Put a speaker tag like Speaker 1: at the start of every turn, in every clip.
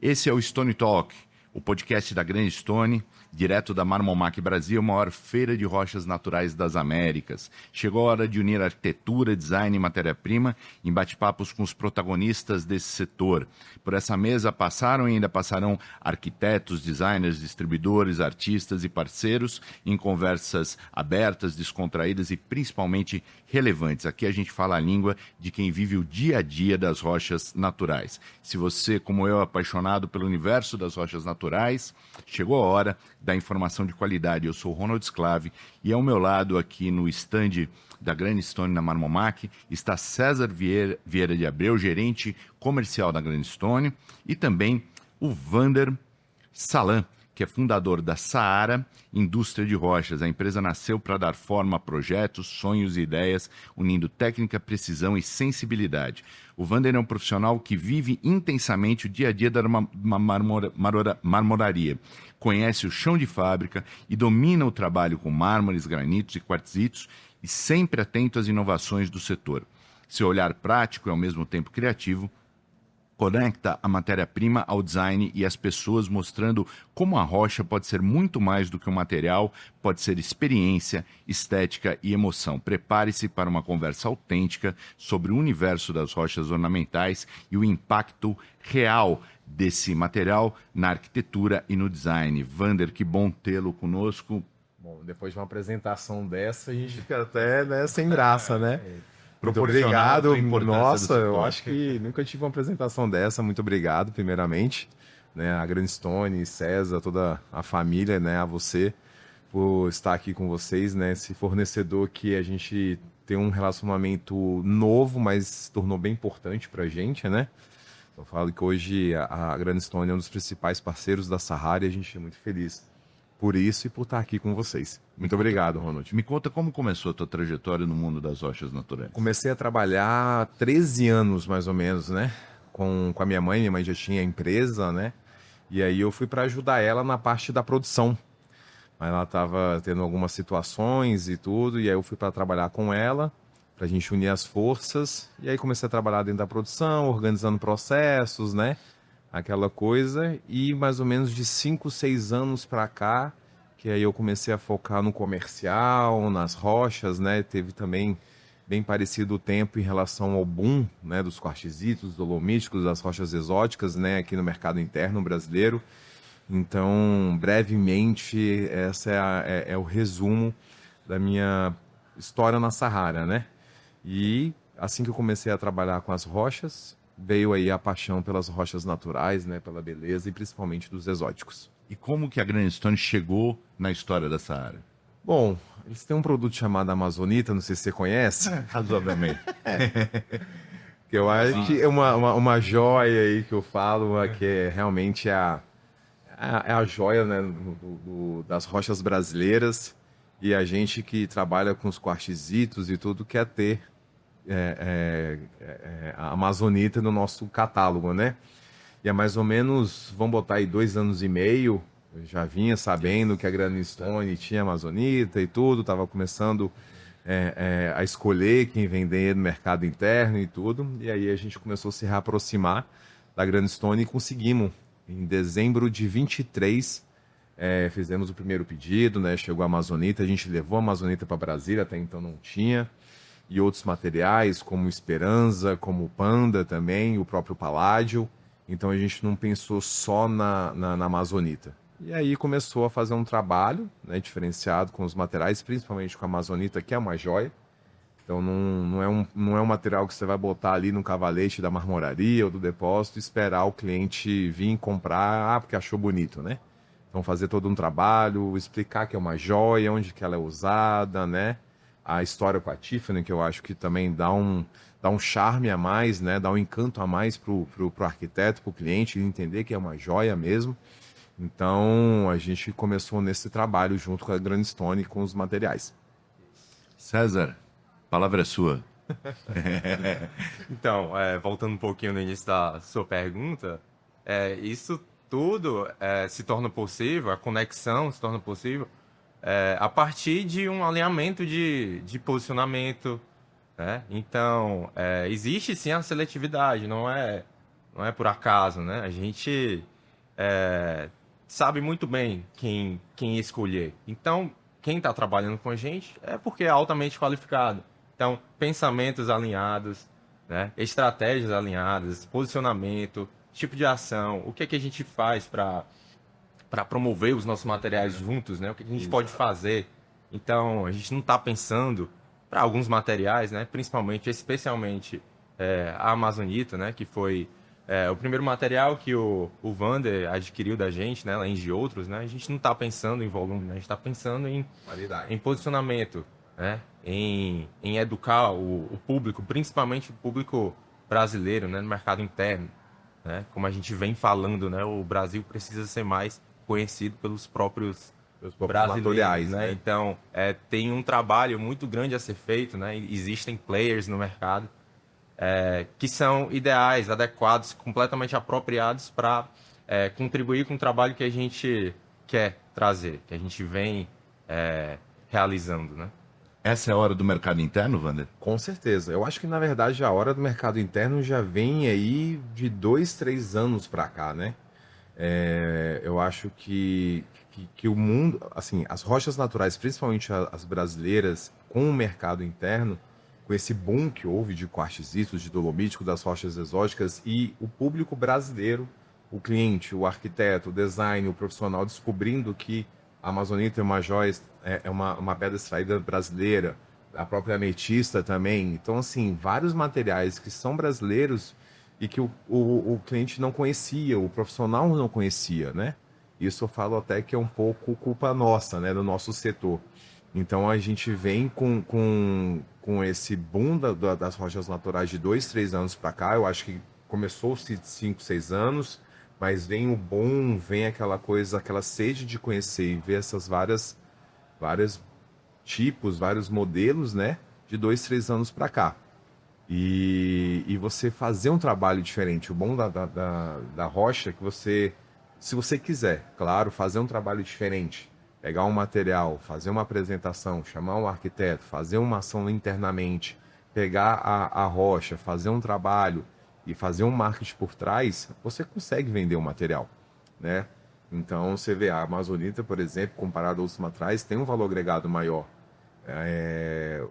Speaker 1: Esse é o Stone Talk, o podcast da Grande Stone, direto da Marmomac Brasil, a maior feira de rochas naturais das Américas. Chegou a hora de unir arquitetura, design e matéria-prima em bate-papos com os protagonistas desse setor. Por essa mesa passaram e ainda passarão arquitetos, designers, distribuidores, artistas e parceiros em conversas abertas, descontraídas e principalmente relevantes. Aqui a gente fala a língua de quem vive o dia a dia das rochas naturais. Se você, como eu, é apaixonado pelo universo das rochas naturais, chegou a hora da informação de qualidade. Eu sou o Ronald Sclave e ao meu lado aqui no stand da Grande Stone na Marmomac está César Vieira de Abreu, gerente comercial da Grande Stone, e também o Vander Salan, que é fundador da Saara Indústria de Rochas. A empresa nasceu para dar forma a projetos, sonhos e ideias, unindo técnica, precisão e sensibilidade. O Vander é um profissional que vive intensamente o dia a dia da marmoraria. Conhece o chão de fábrica e domina o trabalho com mármores, granitos e quartzitos, e sempre atento às inovações do setor. Seu olhar prático e ao mesmo tempo criativo conecta a matéria-prima ao design e às pessoas, mostrando como a rocha pode ser muito mais do que um material, pode ser experiência, estética e emoção. Prepare-se para uma conversa autêntica sobre o universo das rochas ornamentais e o impacto real desse material na arquitetura e no design. Vander, que bom tê-lo conosco.
Speaker 2: Bom, depois de uma apresentação dessa, a gente fica até, né, sem graça, né? Muito
Speaker 1: Proporcionado
Speaker 2: obrigado.
Speaker 1: à importância
Speaker 2: Nossa,
Speaker 1: do
Speaker 2: eu
Speaker 1: setor.
Speaker 2: acho que nunca tive uma apresentação dessa. Muito obrigado, primeiramente, né, a Grande Stone, César, toda a família, né, a você, por estar aqui com vocês, né, esse fornecedor que a gente tem um relacionamento novo, mas se tornou bem importante para a gente, né? Eu falo que hoje a Grande Stone é um dos principais parceiros da Saara e a gente é muito feliz por isso e por estar aqui com vocês. Muito obrigado, Ronald.
Speaker 1: Me conta como começou a tua trajetória no mundo das rochas naturais.
Speaker 2: Comecei a trabalhar há 13 anos, mais ou menos, né? Com a minha mãe. Minha mãe já tinha empresa, né? E aí eu fui para ajudar ela na parte da produção. Mas ela estava tendo algumas situações e tudo, e aí eu fui para trabalhar com ela, para a gente unir as forças. E aí comecei a trabalhar dentro da produção, organizando processos, né? Aquela coisa. E mais ou menos de 5, 6 anos para cá, que aí eu comecei a focar no comercial, nas rochas, né? Teve também bem parecido o tempo em relação ao boom, né, dos quartzitos, dolomíticos, das rochas exóticas, né, aqui no mercado interno brasileiro. Então, brevemente, essa é o resumo da minha história na Saara, né? E assim que eu comecei a trabalhar com as rochas, veio aí a paixão pelas rochas naturais, né, pela beleza e principalmente dos exóticos.
Speaker 1: E como que a Grande Stone chegou na história da Saara?
Speaker 2: Bom, eles têm um produto chamado Amazonita, não sei se você conhece,
Speaker 1: Razoavelmente.
Speaker 2: que eu acho que é uma joia aí que eu falo, que é realmente é a joia, né, das rochas brasileiras, e a gente que trabalha com os quartzitos e tudo quer ter a Amazonita no nosso catálogo, né? E é mais ou menos, vamos botar aí 2 anos e meio, eu já vinha sabendo que a Grande Stone tinha Amazonita e tudo, estava começando a escolher quem vender no mercado interno e tudo, e aí a gente começou a se reaproximar da Grande Stone e conseguimos, em dezembro de 23, fizemos o primeiro pedido, né? Chegou a Amazonita, a gente levou a Amazonita para Brasília, até então não tinha, e outros materiais, como Esperança, como Panda também, o próprio Paládio. Então a gente não pensou só na Amazonita. E aí começou a fazer um trabalho, né, diferenciado com os materiais, principalmente com a Amazonita, que é uma joia. Então não é um material que você vai botar ali no cavalete da marmoraria ou do depósito e esperar o cliente vir comprar, porque achou bonito, né? Então fazer todo um trabalho, explicar que é uma joia, onde que ela é usada, né? A história com a Tiffany, que eu acho que também dá um charme a mais, né? Dá um encanto a mais pro arquiteto, pro cliente, entender que é uma joia mesmo. Então, a gente começou nesse trabalho junto com a Grande Stone com os materiais.
Speaker 1: César, a palavra é sua.
Speaker 3: Então, voltando um pouquinho no início da sua pergunta, isso tudo se torna possível, a conexão se torna possível a partir de um alinhamento de posicionamento, né? Então, existe sim a seletividade, não não é por acaso, né? A gente sabe muito bem quem escolher. Então, quem está trabalhando com a gente é porque é altamente qualificado. Então, pensamentos alinhados, né? Estratégias alinhadas, posicionamento, tipo de ação, o que é que a gente faz para promover os nossos materiais juntos, né? O que a gente pode fazer. Então, a gente não está pensando para alguns materiais, né? Principalmente, especialmente a Amazonita, né? Que foi o primeiro material que o Vander adquiriu da gente, né? Além de outros, né? A gente não está pensando em volume, né? A gente está pensando em posicionamento, né? Em educar o público, principalmente o público brasileiro, né? No mercado interno, né? Como a gente vem falando, né? O Brasil precisa ser mais conhecido pelos próprios brasileiros, né? Então, tem um trabalho muito grande a ser feito, né? Existem players no mercado que são ideais, adequados, completamente apropriados para contribuir com o trabalho que a gente quer trazer, que a gente vem realizando, né?
Speaker 1: Essa é a hora do mercado interno, Vander?
Speaker 2: Com certeza. Eu acho que, na verdade, a hora do mercado interno já vem aí de 2, 3 anos para cá, né? Eu acho que o mundo, assim, as rochas naturais, principalmente as brasileiras, com o mercado interno, com esse boom que houve de quartzitos, de dolomítico, das rochas exóticas, e o público brasileiro, o cliente, o arquiteto, o design, o profissional, descobrindo que a amazonita é uma joia, é uma pedra extraída brasileira, a própria ametista também. Então, assim, vários materiais que são brasileiros e que o cliente não conhecia, o profissional não conhecia, né? Isso eu falo até que é um pouco culpa nossa, né, do nosso setor. Então, a gente vem com esse boom das rochas naturais de 2, 3 anos para cá. Eu acho que começou-se de 5, 6 anos, mas vem o boom, vem aquela coisa, aquela sede de conhecer e ver essas vários tipos, vários modelos, né, de 2, 3 anos para cá. E você fazer um trabalho diferente. O bom da rocha é que você, se você quiser, claro, fazer um trabalho diferente, pegar um material, fazer uma apresentação, chamar um arquiteto, fazer uma ação internamente, pegar a rocha, fazer um trabalho e fazer um marketing por trás, você consegue vender o material, né? Então, você vê a Amazonita, por exemplo, comparado a outros materiais, tem um valor agregado maior.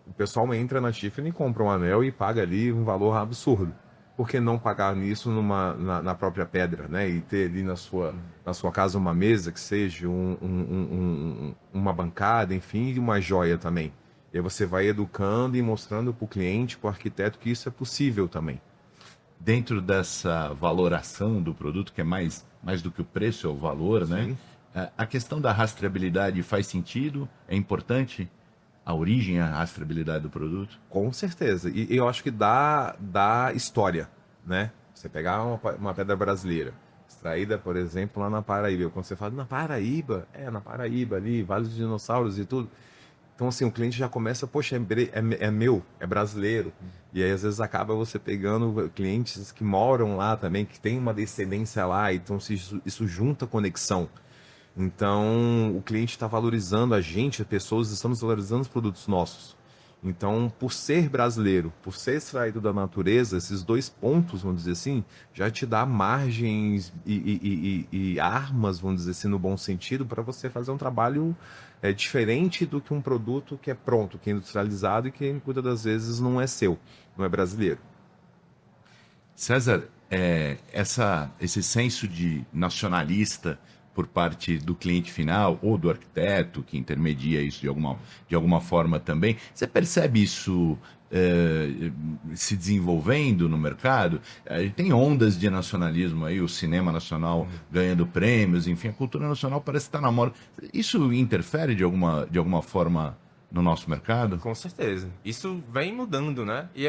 Speaker 2: O pessoal entra na Tiffany, compra um anel e paga ali um valor absurdo. Por que não pagar nisso na própria pedra, né? E ter ali na sua casa uma mesa que seja uma bancada, enfim, e uma joia também. E aí você vai educando e mostrando para o cliente, para o arquiteto, que isso é possível também.
Speaker 1: Dentro dessa valoração do produto, que é mais do que o preço, é o valor, né? A questão da rastreabilidade faz sentido? É importante a origem, a rastreabilidade do produto?
Speaker 2: Com certeza. E eu acho que dá história, né? Você pegar uma pedra brasileira, extraída, por exemplo, lá na Paraíba. Quando você fala, na Paraíba ali, vários dinossauros e tudo. Então, assim, o cliente já começa, poxa, é meu, é brasileiro. E aí, às vezes, acaba você pegando clientes que moram lá também, que tem uma descendência lá, então isso junta conexão. Então, o cliente está valorizando a gente, as pessoas, estamos valorizando os produtos nossos. Então, por ser brasileiro, por ser extraído da natureza, esses 2 pontos, vamos dizer assim, já te dá margens e armas, vamos dizer assim, no bom sentido, para você fazer um trabalho diferente do que um produto que é pronto, que é industrializado e que muitas das vezes não é seu, não é brasileiro.
Speaker 1: César, esse senso de nacionalista por parte do cliente final ou do arquiteto que intermedia isso de alguma forma também, você percebe isso se desenvolvendo no mercado? Tem ondas de nacionalismo aí, o cinema nacional ganhando prêmios, enfim, a cultura nacional parece estar na moda. Isso interfere de alguma forma no nosso mercado?
Speaker 3: Com certeza. Isso vem mudando, né? E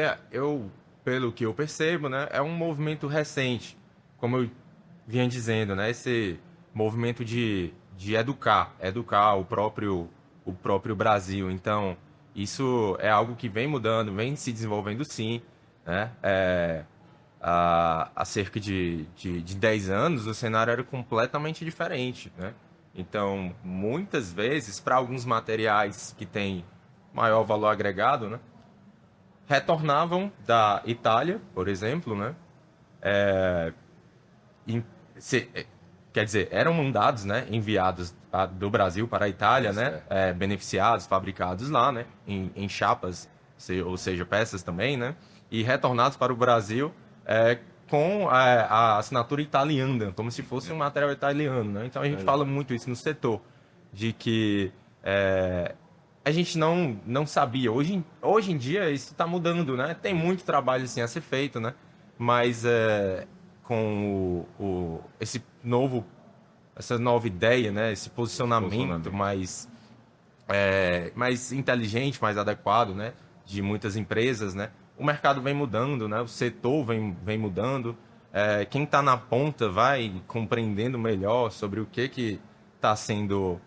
Speaker 3: pelo que eu percebo, né, é um movimento recente, como eu vinha dizendo, né? Esse movimento de educar o próprio Brasil. Então, isso é algo que vem mudando, vem se desenvolvendo sim, né? Há cerca de 10 anos, o cenário era completamente diferente, né? Então, muitas vezes, para alguns materiais que têm maior valor agregado, né, retornavam da Itália, por exemplo, né, quer dizer, eram mandados, né, enviados do Brasil para a Itália, né, beneficiados, fabricados lá, né, em chapas, ou seja, peças também, né, e retornados para o Brasil com a assinatura italiana, como se fosse um material italiano, né? Então a gente fala muito isso no setor, de que a gente não sabia. Hoje em dia isso está mudando, né? Tem muito trabalho assim a ser feito, né? Mas com essa nova ideia, né? Esse posicionamento mais inteligente, mais adequado, né? De muitas empresas, né? O mercado vem mudando, né? O setor vem mudando. Quem está na ponta vai compreendendo melhor sobre o que está sendo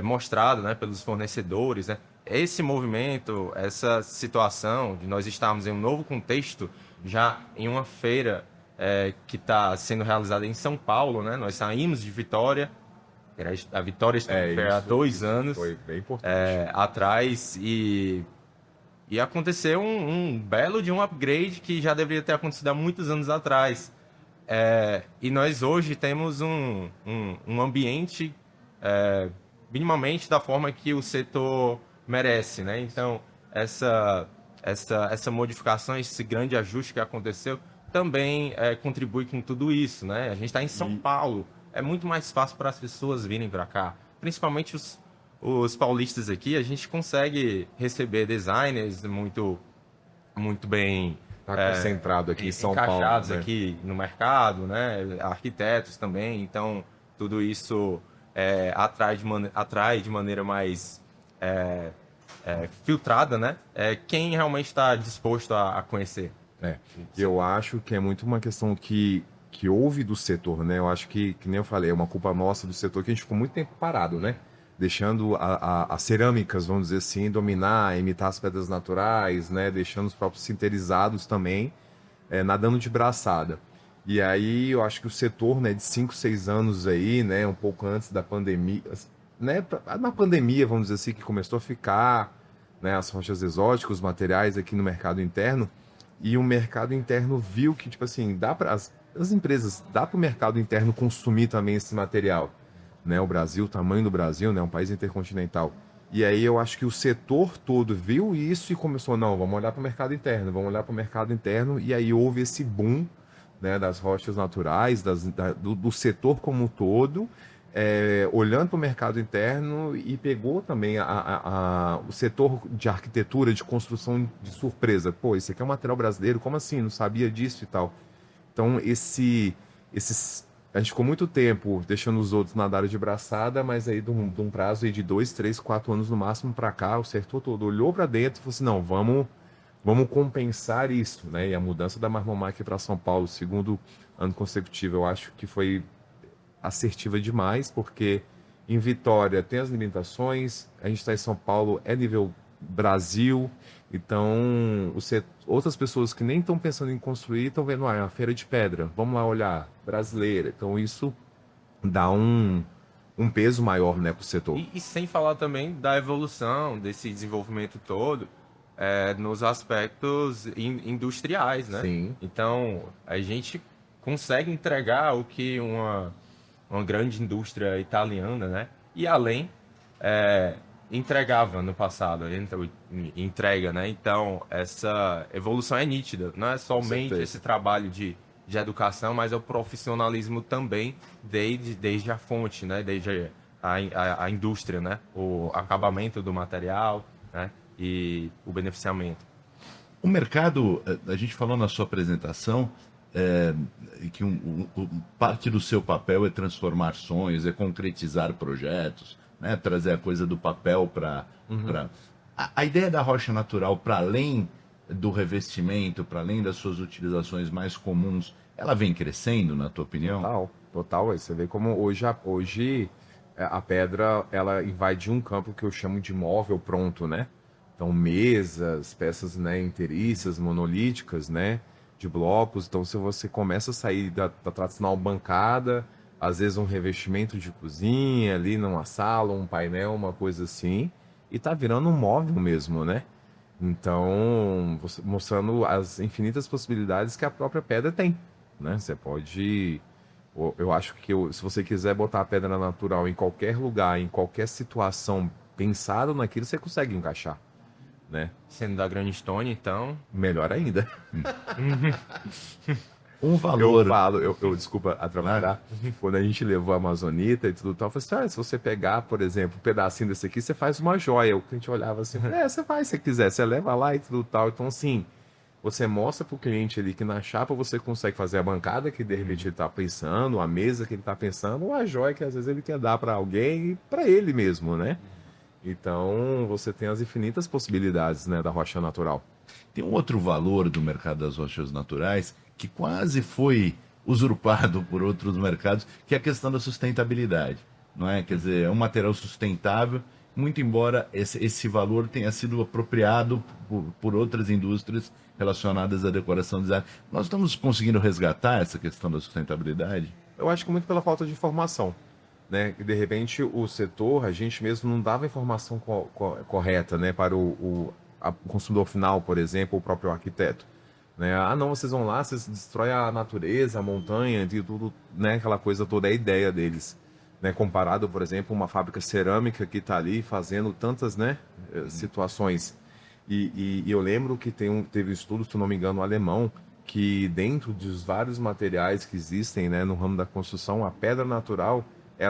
Speaker 3: mostrado, né? Pelos fornecedores, né? Esse movimento, essa situação de nós estarmos em um novo contexto, já em uma feira que está sendo realizada em São Paulo, né? Nós saímos de Vitória, a Vitória esteve há 2 anos
Speaker 2: foi bem importante.
Speaker 3: atrás e aconteceu um belo de um upgrade que já deveria ter acontecido há muitos anos atrás. E nós hoje temos um ambiente minimamente da forma que o setor merece, né? Então, essa modificação, esse grande ajuste que aconteceu, também contribui com tudo isso, né? A gente está em São Paulo, é muito mais fácil para as pessoas virem para cá, principalmente os paulistas aqui. A gente consegue receber designers muito bem
Speaker 2: concentrado aqui em São Paulo,
Speaker 3: encaixados
Speaker 2: né?
Speaker 3: aqui no mercado, né? Arquitetos também. Então, tudo isso atrai de maneira mais filtrada, né? Quem realmente está disposto a conhecer.
Speaker 2: Eu acho que é muito uma questão que houve do setor, né? Eu acho que nem eu falei, é uma culpa nossa do setor que a gente ficou muito tempo parado, né? Deixando as cerâmicas, vamos dizer assim, dominar, imitar as pedras naturais, né? Deixando os próprios sinterizados também nadando de braçada. E aí eu acho que o setor, né, de 5, 6 anos aí, né, um pouco antes da pandemia, né, na pandemia, vamos dizer assim, que começou a ficar, né, as rochas exóticas, os materiais aqui no mercado interno, e o mercado interno viu que, tipo assim, dá para as empresas, dá para o mercado interno consumir também esse material, né? O Brasil, o tamanho do Brasil, né? Um país intercontinental. E aí eu acho que o setor todo viu isso e começou, não, vamos olhar para o mercado interno, e aí houve esse boom, né, das rochas naturais, do setor como um todo, olhando para o mercado interno, e pegou também o setor de arquitetura, de construção de surpresa. Pô, esse aqui é um material brasileiro, como assim? Não sabia disso e tal. Então, a gente ficou muito tempo deixando os outros nadarem de braçada, mas aí de um prazo aí de 2, 3, 4 anos no máximo para cá, o setor todo olhou para dentro e falou assim, não, vamos compensar isso, né? E a mudança da Marmomac para São Paulo, segundo ano consecutivo, eu acho que foi assertiva demais, porque em Vitória tem as limitações, a gente está em São Paulo, é nível Brasil, então outras pessoas que nem estão pensando em construir estão vendo, é uma feira de pedra, vamos lá olhar, brasileira. Então isso dá um peso maior, né, para o setor.
Speaker 3: E sem falar também da evolução desse desenvolvimento todo nos aspectos industriais, né?
Speaker 2: Sim.
Speaker 3: Então, a gente consegue entregar o que uma grande indústria italiana, né? E além, entregava no passado, entrega, né? Então, essa evolução é nítida. Não é somente esse trabalho de educação, mas é o profissionalismo também desde a fonte, né? Desde a indústria, né? O acabamento do material, né? E o beneficiamento.
Speaker 1: O mercado, a gente falou na sua apresentação, que parte do seu papel é transformar sonhos, é concretizar projetos, né? Trazer a coisa do papel para... A ideia da rocha natural, para além do revestimento, para além das suas utilizações mais comuns, ela vem crescendo, na tua opinião?
Speaker 2: Total. Você vê como hoje a pedra, ela invade um campo que eu chamo de móvel pronto, né? Então, mesas, peças, né, inteiriças, monolíticas, né, de blocos. Então, se você começa a sair da tradicional bancada, às vezes um revestimento de cozinha ali numa sala, um painel, uma coisa assim, e tá virando um móvel mesmo, né? Então, mostrando as infinitas possibilidades que a própria pedra tem, né? Você pode Eu acho que se você quiser botar a pedra natural em qualquer lugar, em qualquer situação, pensado naquilo, você consegue encaixar, né?
Speaker 3: Sendo da Grande Stone, então...
Speaker 2: Melhor ainda.
Speaker 1: Um valor.
Speaker 2: Desculpa atrapalhar, quando a gente levou a Amazonita e tudo tal, eu falei assim, se você pegar, por exemplo, um pedacinho desse aqui, você faz uma joia. O cliente olhava assim, você faz se quiser, você leva lá e tudo tal. Então, assim, você mostra pro cliente ali que na chapa você consegue fazer a bancada que de repente ele tá pensando, a mesa que ele tá pensando, ou a joia que às vezes ele quer dar para alguém e para ele mesmo, né? Então, você tem as infinitas possibilidades, né, da rocha natural.
Speaker 1: Tem um outro valor do mercado das rochas naturais que quase foi usurpado por outros mercados, que é a questão da sustentabilidade, não é? Quer dizer, é um material sustentável, muito embora esse valor tenha sido apropriado por outras indústrias relacionadas à decoração design. Nós estamos conseguindo resgatar essa questão da sustentabilidade?
Speaker 2: Eu acho que muito pela falta de informação, né? Que de repente o setor, a gente mesmo não dava informação correta, né, para o consumidor final, por exemplo, o próprio arquiteto. Né? Ah, não, vocês vão lá, vocês destroem a natureza, a montanha, e tudo, né? Aquela coisa toda, é a ideia deles. Né? Comparado, por exemplo, uma fábrica cerâmica que está ali fazendo tantas, né, situações. E eu lembro que teve um estudo, se não me engano, alemão, que dentro dos vários materiais que existem, né, no ramo da construção, a pedra natural,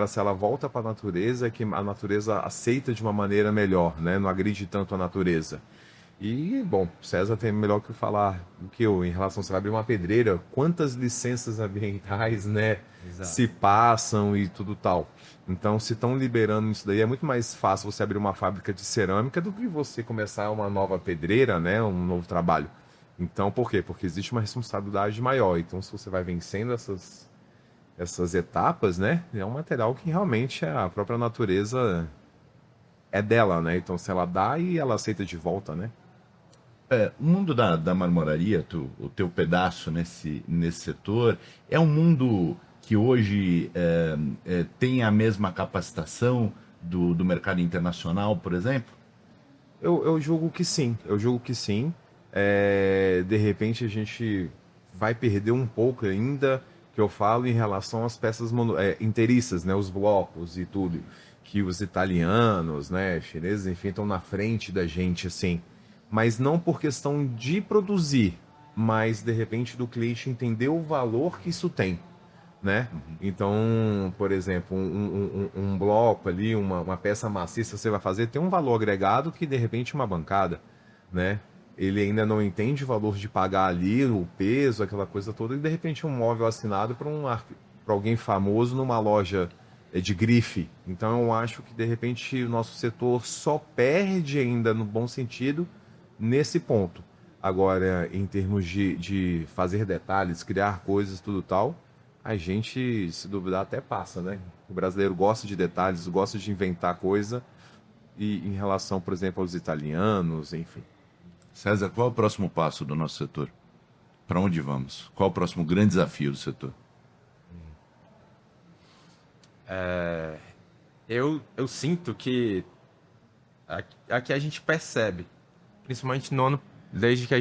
Speaker 2: se ela volta para a natureza, é que a natureza aceita de uma maneira melhor, né? Não agride tanto a natureza. E, bom, César tem melhor que falar do que eu em relação a você vai abrir uma pedreira, quantas licenças ambientais, né, se passam e tudo tal. Então, se estão liberando isso daí, é muito mais fácil você abrir uma fábrica de cerâmica do que você começar uma nova pedreira, né, um novo trabalho. Então, por quê? Porque existe uma responsabilidade maior. Então, se você vai vencendo essas etapas, né, é um material que realmente a própria natureza é dela, né? Então, se ela dá e ela aceita de volta, né?
Speaker 1: O mundo da marmoraria, o teu pedaço nesse setor, é um mundo que hoje tem a mesma capacitação do mercado internacional, por exemplo?
Speaker 2: Eu julgo que sim, de repente a gente vai perder um pouco ainda, que eu falo em relação às peças inteiriças, né? Os blocos e tudo, que os italianos, né, chineses, enfim, estão na frente da gente, assim. Mas não por questão de produzir, mas de repente do cliente entender o valor que isso tem, né? Então, por exemplo, um bloco ali, uma peça maciça que você vai fazer, tem um valor agregado que de repente uma bancada, né? Ele ainda não entende o valor de pagar ali, o peso, aquela coisa toda, e de repente um móvel assinado para alguém famoso numa loja de grife. Então eu acho que de repente o nosso setor só perde ainda no bom sentido nesse ponto. Agora, em termos de fazer detalhes, criar coisas, tudo tal, a gente, se duvidar, até passa, né? O brasileiro gosta de detalhes, gosta de inventar coisa, e em relação, por exemplo, aos italianos, enfim.
Speaker 1: César, qual é o próximo passo do nosso setor? Para onde vamos? Qual é o próximo grande desafio do setor?
Speaker 3: Eu sinto que aqui a gente percebe, principalmente no ano, desde que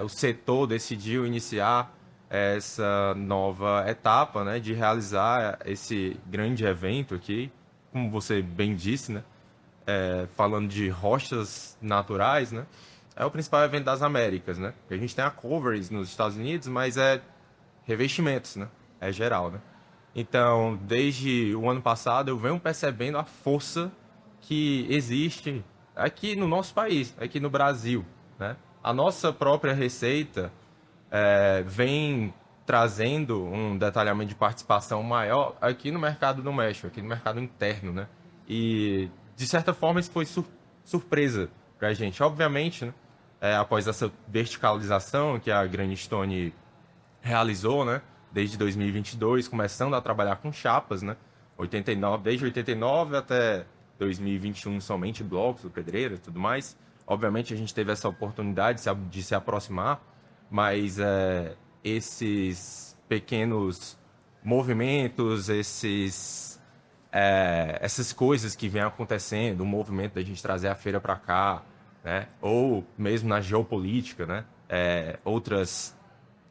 Speaker 3: o setor decidiu iniciar essa nova etapa, né, de realizar esse grande evento aqui, como você bem disse, né, falando de rochas naturais, né, é o principal evento das Américas, né, a gente tem a Coveries nos Estados Unidos, mas é revestimentos, né, é geral, né. Então, desde o ano passado, eu venho percebendo a força que existe aqui no nosso país, aqui no Brasil, né? A nossa própria receita vem trazendo um detalhamento de participação maior aqui no mercado do México, aqui no mercado interno, né? E, de certa forma, isso foi surpresa para a gente. Obviamente, né? Após essa verticalização que a Granite Stone realizou, né? Desde 2022, começando a trabalhar com chapas, né? Desde 89 até 2021, somente blocos, pedreira e tudo mais. Obviamente, a gente teve essa oportunidade de se aproximar, mas esses pequenos movimentos, essas coisas que vêm acontecendo, o movimento da gente trazer a feira para cá, né? Ou mesmo na geopolítica, né? Outras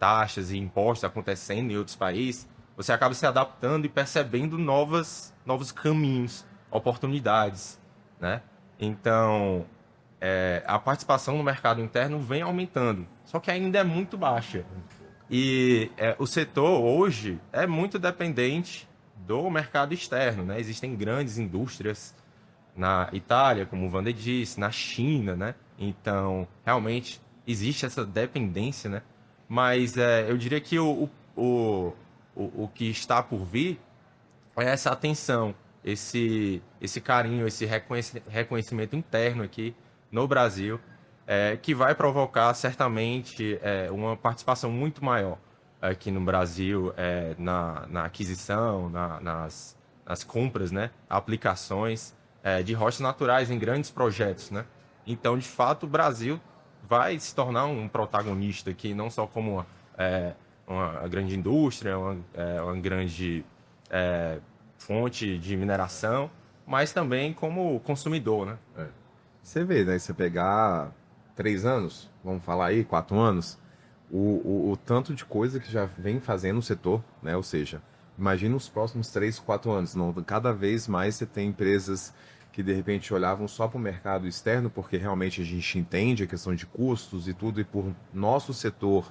Speaker 3: taxas e impostos acontecendo em outros países, você acaba se adaptando e percebendo novos caminhos, oportunidades, né? Então, a participação no mercado interno vem aumentando, só que ainda é muito baixa. E o setor hoje é muito dependente do mercado externo, né? Existem grandes indústrias na Itália, como o Wander disse, na China, né? Então, realmente, existe essa dependência, né? Mas eu diria que o que está por vir é essa atenção, esse carinho, esse reconhecimento interno aqui no Brasil, que vai provocar certamente uma participação muito maior aqui no Brasil na aquisição, nas compras, né? Aplicações de rochas naturais em grandes projetos, né? Então, de fato, o Brasil vai se tornar um protagonista aqui, não só como uma grande indústria, uma grande fonte de mineração, mas também como consumidor, né?
Speaker 2: Você vê, né? Você pegar 3 anos, vamos falar aí, 4 anos, o tanto de coisa que já vem fazendo o setor, né? Ou seja, imagina os próximos 3, 4 anos. Não, cada vez mais você tem empresas que de repente olhavam só para o mercado externo, porque realmente a gente entende a questão de custos e tudo, e por nosso setor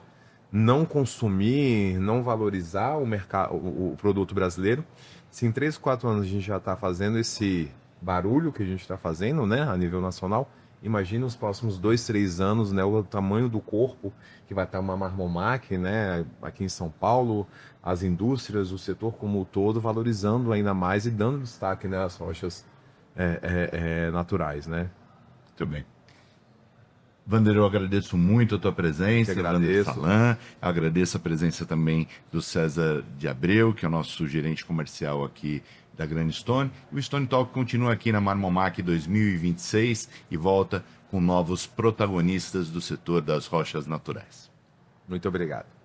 Speaker 2: não consumir, não valorizar o mercado, o produto brasileiro. Se em 3, 4 anos a gente já está fazendo esse barulho que a gente está fazendo, né, a nível nacional, imagina os próximos 2, 3 anos, né, o tamanho do corpo que vai estar uma Marmomac, né, aqui em São Paulo, as indústrias, o setor como um todo, valorizando ainda mais e dando destaque, né, às rochas naturais, né?
Speaker 1: Muito bem. Wander, eu agradeço muito a tua presença.
Speaker 2: Eu agradeço.
Speaker 1: Agradeço a presença também do César de Abreu, que é o nosso gerente comercial aqui da Grande Stone. E o Stone Talk continua aqui na Marmomac 2026 e volta com novos protagonistas do setor das rochas naturais.
Speaker 2: Muito obrigado.